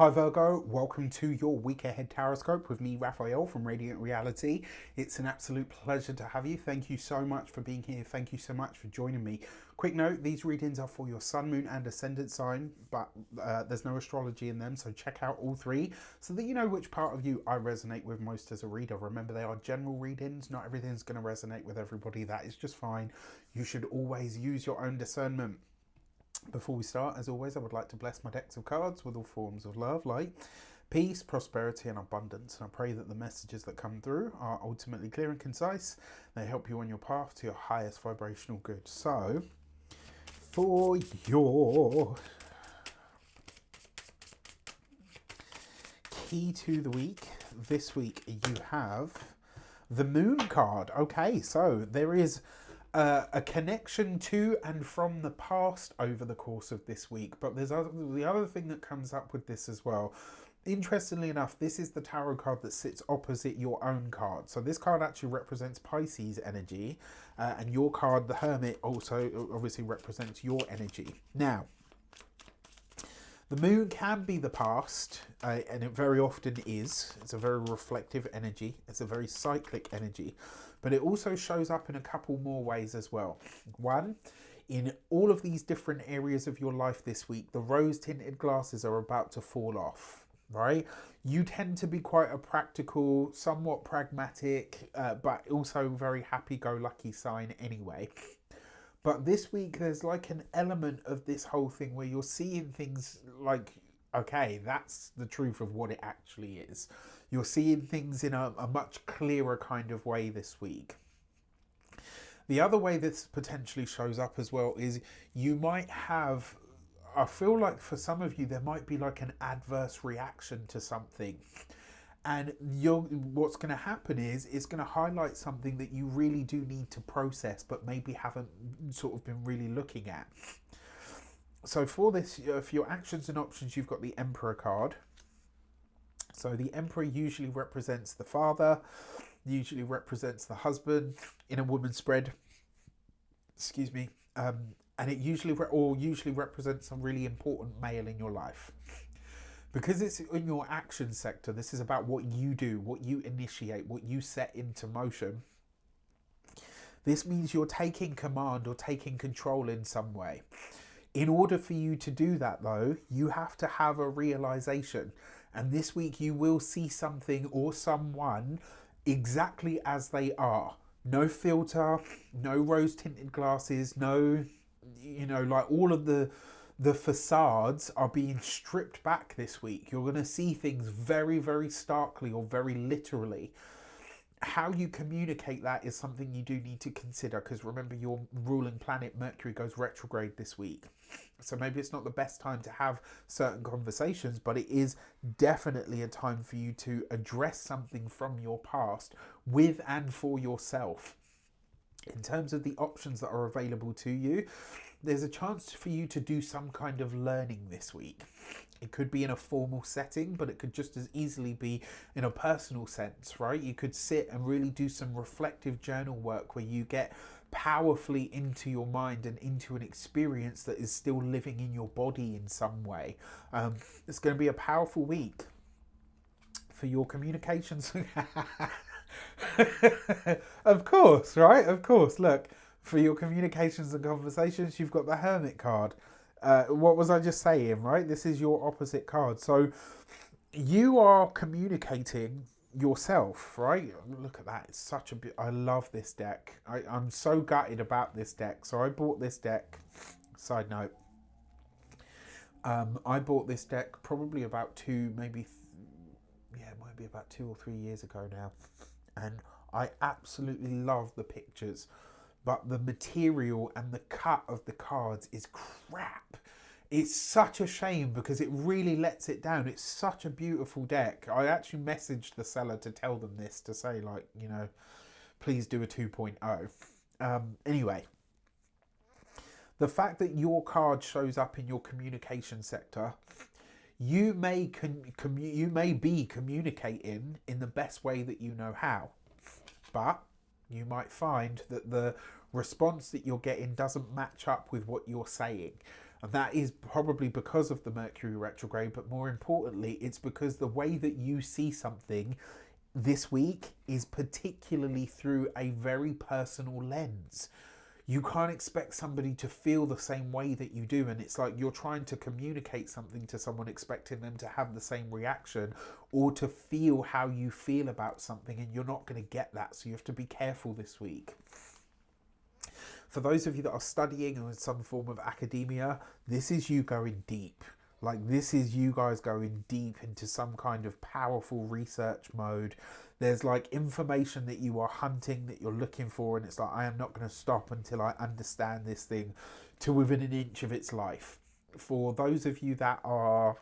Hi Virgo, welcome to your week ahead Taroscope with me, Raphael from Radiant Reality. It's an absolute pleasure to have you. Thank you so much for being here. Thank you so much for joining me. Quick note, these readings are for your sun, moon and ascendant sign, but there's no astrology in them, so check out all three so that you know which part of you I resonate with most as a reader. Remember, they are general readings. Not everything's going to resonate with everybody. That is just fine. You should always use your own discernment. Before we start, as always, I would like to bless my decks of cards with all forms of love, light, peace, prosperity, and abundance. And I pray that the messages that come through are ultimately clear and concise. They help you on your path to your highest vibrational good. So, for your key to the week, this week you have the Moon card. Okay, so there is a connection to and from the past over the course of this week. But there's the other thing that comes up with this as well. Interestingly enough, this is the tarot card that sits opposite your own card. So this card actually represents Pisces energy, and your card, the Hermit, also obviously represents your energy. Now, the moon can be the past, and it very often is. It's a very reflective energy. It's a very cyclic energy. But it also shows up in a couple more ways as well. One, in all of these different areas of your life this week, the rose-tinted glasses are about to fall off, right? You tend to be quite a practical, somewhat pragmatic, but also very happy-go-lucky sign anyway. But this week, there's like an element of this whole thing where you're seeing things like, okay, that's the truth of what it actually is. You're seeing things in a much clearer kind of way this week. The other way this potentially shows up as well is you might have, I feel like for some of you, there might be like an adverse reaction to something. And what's going to happen is it's going to highlight something that you really do need to process, but maybe haven't sort of been really looking at. So for this, for your actions and options, you've got the Emperor card. So the Emperor usually represents the father, usually represents the husband in a woman's spread. Excuse me. And it usually represents a really important male in your life. Because it's in your action sector, this is about what you do, what you initiate, what you set into motion. This means you're taking command or taking control in some way. In order for you to do that, though, you have to have a realization. And this week you will see something or someone exactly as they are. No filter, no rose-tinted glasses, no, like all of the facades are being stripped back this week. You're going to see things very, very starkly or very literally. How you communicate that is something you do need to consider, because remember, your ruling planet Mercury goes retrograde this week. So maybe it's not the best time to have certain conversations, but it is definitely a time for you to address something from your past with and for yourself. In terms of the options that are available to you, there's a chance for you to do some kind of learning this week. It could be in a formal setting, but it could just as easily be in a personal sense, right? You could sit and really do some reflective journal work where you get powerfully into your mind and into an experience that is still living in your body in some way. It's going to be a powerful week for your communications. Of course, right? Of course. Look, for your communications and conversations, you've got the Hermit card. What was I just saying, right? This is your opposite card. So you are communicating yourself, right? Look at that. It's such a I love this deck. I'm so gutted about this deck. So I bought this deck. Side note. I bought this deck probably about it might be about 2 or 3 years ago now. And I absolutely love the pictures. But the material and the cut of the cards is crap. It's such a shame because it really lets it down. It's such a beautiful deck. I actually messaged the seller to tell them this, to say, like, please do a 2.0. Anyway, the fact that your card shows up in your communication sector, you may be communicating in the best way that you know how. But you might find that the response that you're getting doesn't match up with what you're saying. And that is probably because of the Mercury retrograde, but more importantly, it's because the way that you see something this week is particularly through a very personal lens. You can't expect somebody to feel the same way that you do, and it's like you're trying to communicate something to someone expecting them to have the same reaction or to feel how you feel about something, and you're not going to get that. So you have to be careful this week. For those of you that are studying or in some form of academia, this is you going deep. Like, this is you guys going deep into some kind of powerful research mode. There's like information that you are hunting, that you're looking for, and it's like, I am not going to stop until I understand this thing to within an inch of its life. For those of you that are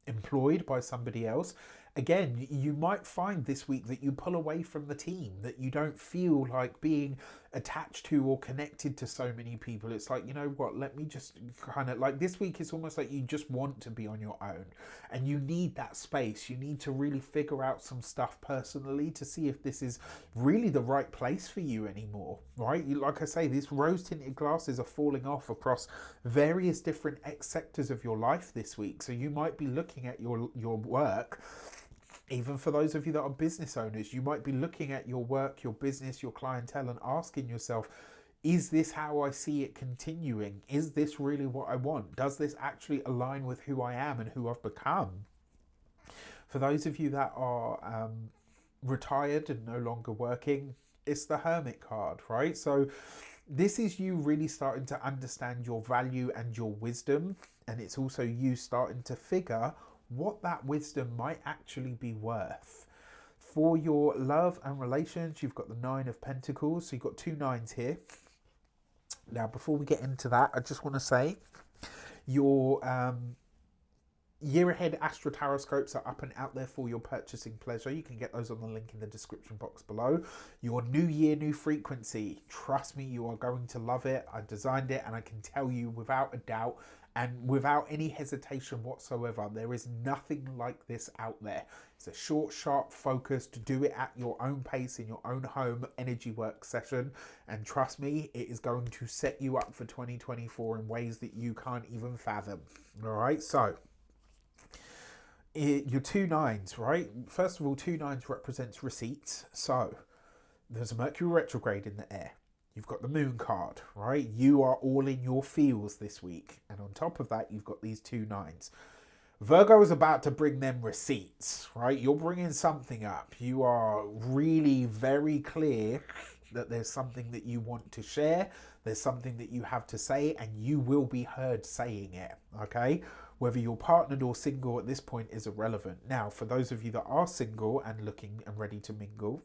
employed by somebody else, again, you might find this week that you pull away from the team, that you don't feel like being attached to or connected to so many people. It's like, you know what, let me just kind of like, this week it's almost like you just want to be on your own and you need that space. You need to really figure out some stuff personally to see if this is really the right place for you anymore, right? Like I say, these rose tinted glasses are falling off across various different sectors of your life this week. So you might be looking at your work. Even for those of you that are business owners, you might be looking at your work, your business, your clientele and asking yourself, is this how I see it continuing? Is this really what I want? Does this actually align with who I am and who I've become? For those of you that are retired and no longer working, it's the Hermit card, right? So this is you really starting to understand your value and your wisdom. And it's also you starting to figure what that wisdom might actually be worth. For your love and relations, you've got the Nine of Pentacles. So you've got two nines here. Now, before we get into that, I just want to say your year ahead Astro Tarot scopes are up and out there for your purchasing pleasure. You can get those on the link in the description box below. Your new year, new frequency. Trust me, you are going to love it. I designed it and I can tell you without a doubt and without any hesitation whatsoever, there is nothing like this out there. It's a short, sharp, focused, do it at your own pace in your own home energy work session. And trust me, it is going to set you up for 2024 in ways that you can't even fathom. All right, so your two nines, right? First of all, two nines represents receipts. So there's a Mercury retrograde in the air. You've got the moon card, right? You are all in your feels this week. And on top of that, you've got these two nines. Virgo is about to bring them receipts, right? You're bringing something up. You are really very clear that there's something that you want to share. There's something that you have to say and you will be heard saying it, okay? Whether you're partnered or single at this point is irrelevant. Now, for those of you that are single and looking and ready to mingle,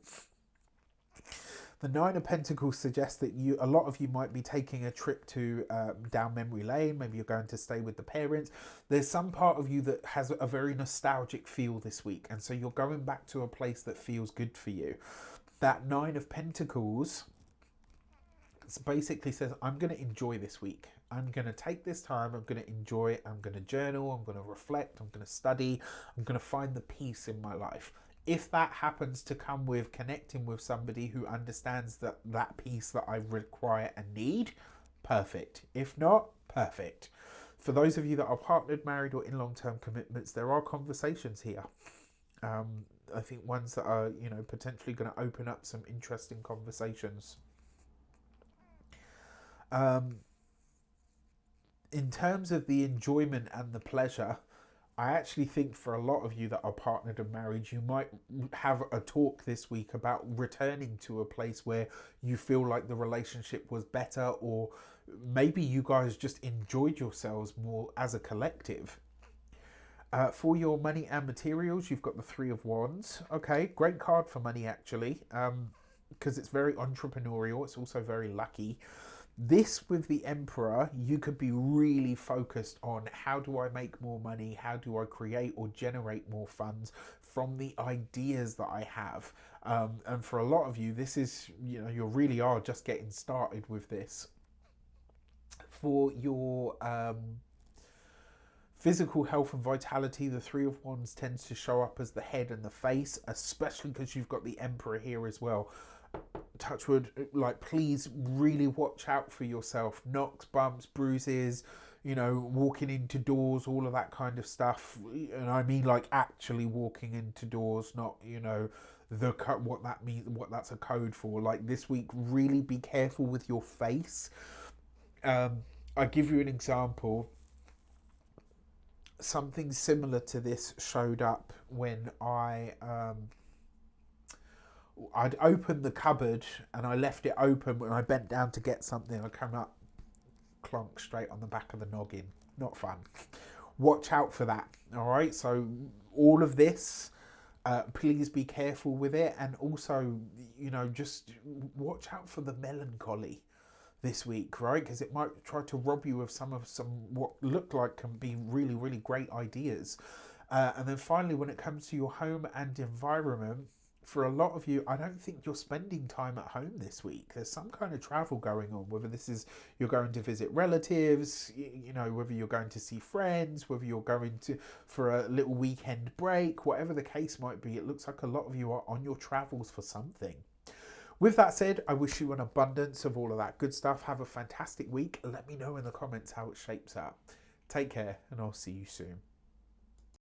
the Nine of Pentacles suggests that a lot of you might be taking a trip to down memory lane. Maybe you're going to stay with the parents. There's some part of you that has a very nostalgic feel this week. And so you're going back to a place that feels good for you. That Nine of Pentacles basically says, I'm going to enjoy this week. I'm going to take this time. I'm going to enjoy it. I'm going to journal. I'm going to reflect. I'm going to study. I'm going to find the peace in my life. If that happens to come with connecting with somebody who understands that piece that I require and need, perfect. If not, perfect. For those of you that are partnered, married, or in long-term commitments, there are conversations here. I think ones that are, potentially going to open up some interesting conversations. In terms of the enjoyment and the pleasure, I actually think for a lot of you that are partnered and married, you might have a talk this week about returning to a place where you feel like the relationship was better, or maybe you guys just enjoyed yourselves more as a collective. For your money and materials, you've got the Three of Wands. Okay, great card for money actually, because it's very entrepreneurial. It's also very lucky. This with the Emperor, you could be really focused on how do I make more money? How do I create or generate more funds from the ideas that I have? And for a lot of you, this is, you really are just getting started with this. For your physical health and vitality, the Three of Wands tends to show up as the head and the face, especially because you've got the Emperor here as well. touch wood, like, please really watch out for yourself. Knocks, bumps, bruises, you know, walking into doors, all of that kind of stuff. And I mean, like, actually walking into doors, not, you know, what that means, what that's a code for. Like, this week, really be careful with your face. I give you an example. Something similar to this showed up when I'd opened the cupboard and I left it open when I bent down to get something. I came up, clonk, straight on the back of the noggin. Not fun. Watch out for that. All right. So all of this, please be careful with it, and also, you know, just watch out for the melancholy this week, right? Because it might try to rob you of some what look like can be really, really great ideas. And then finally, when it comes to your home and environment, for a lot of you, I don't think you're spending time at home this week. There's some kind of travel going on, whether this is you're going to visit relatives, you know, whether you're going to see friends, whether you're going to for a little weekend break, whatever the case might be. It looks like a lot of you are on your travels for something. With that said, I wish you an abundance of all of that good stuff. Have a fantastic week. Let me know in the comments how it shapes up. Take care, and I'll see you soon.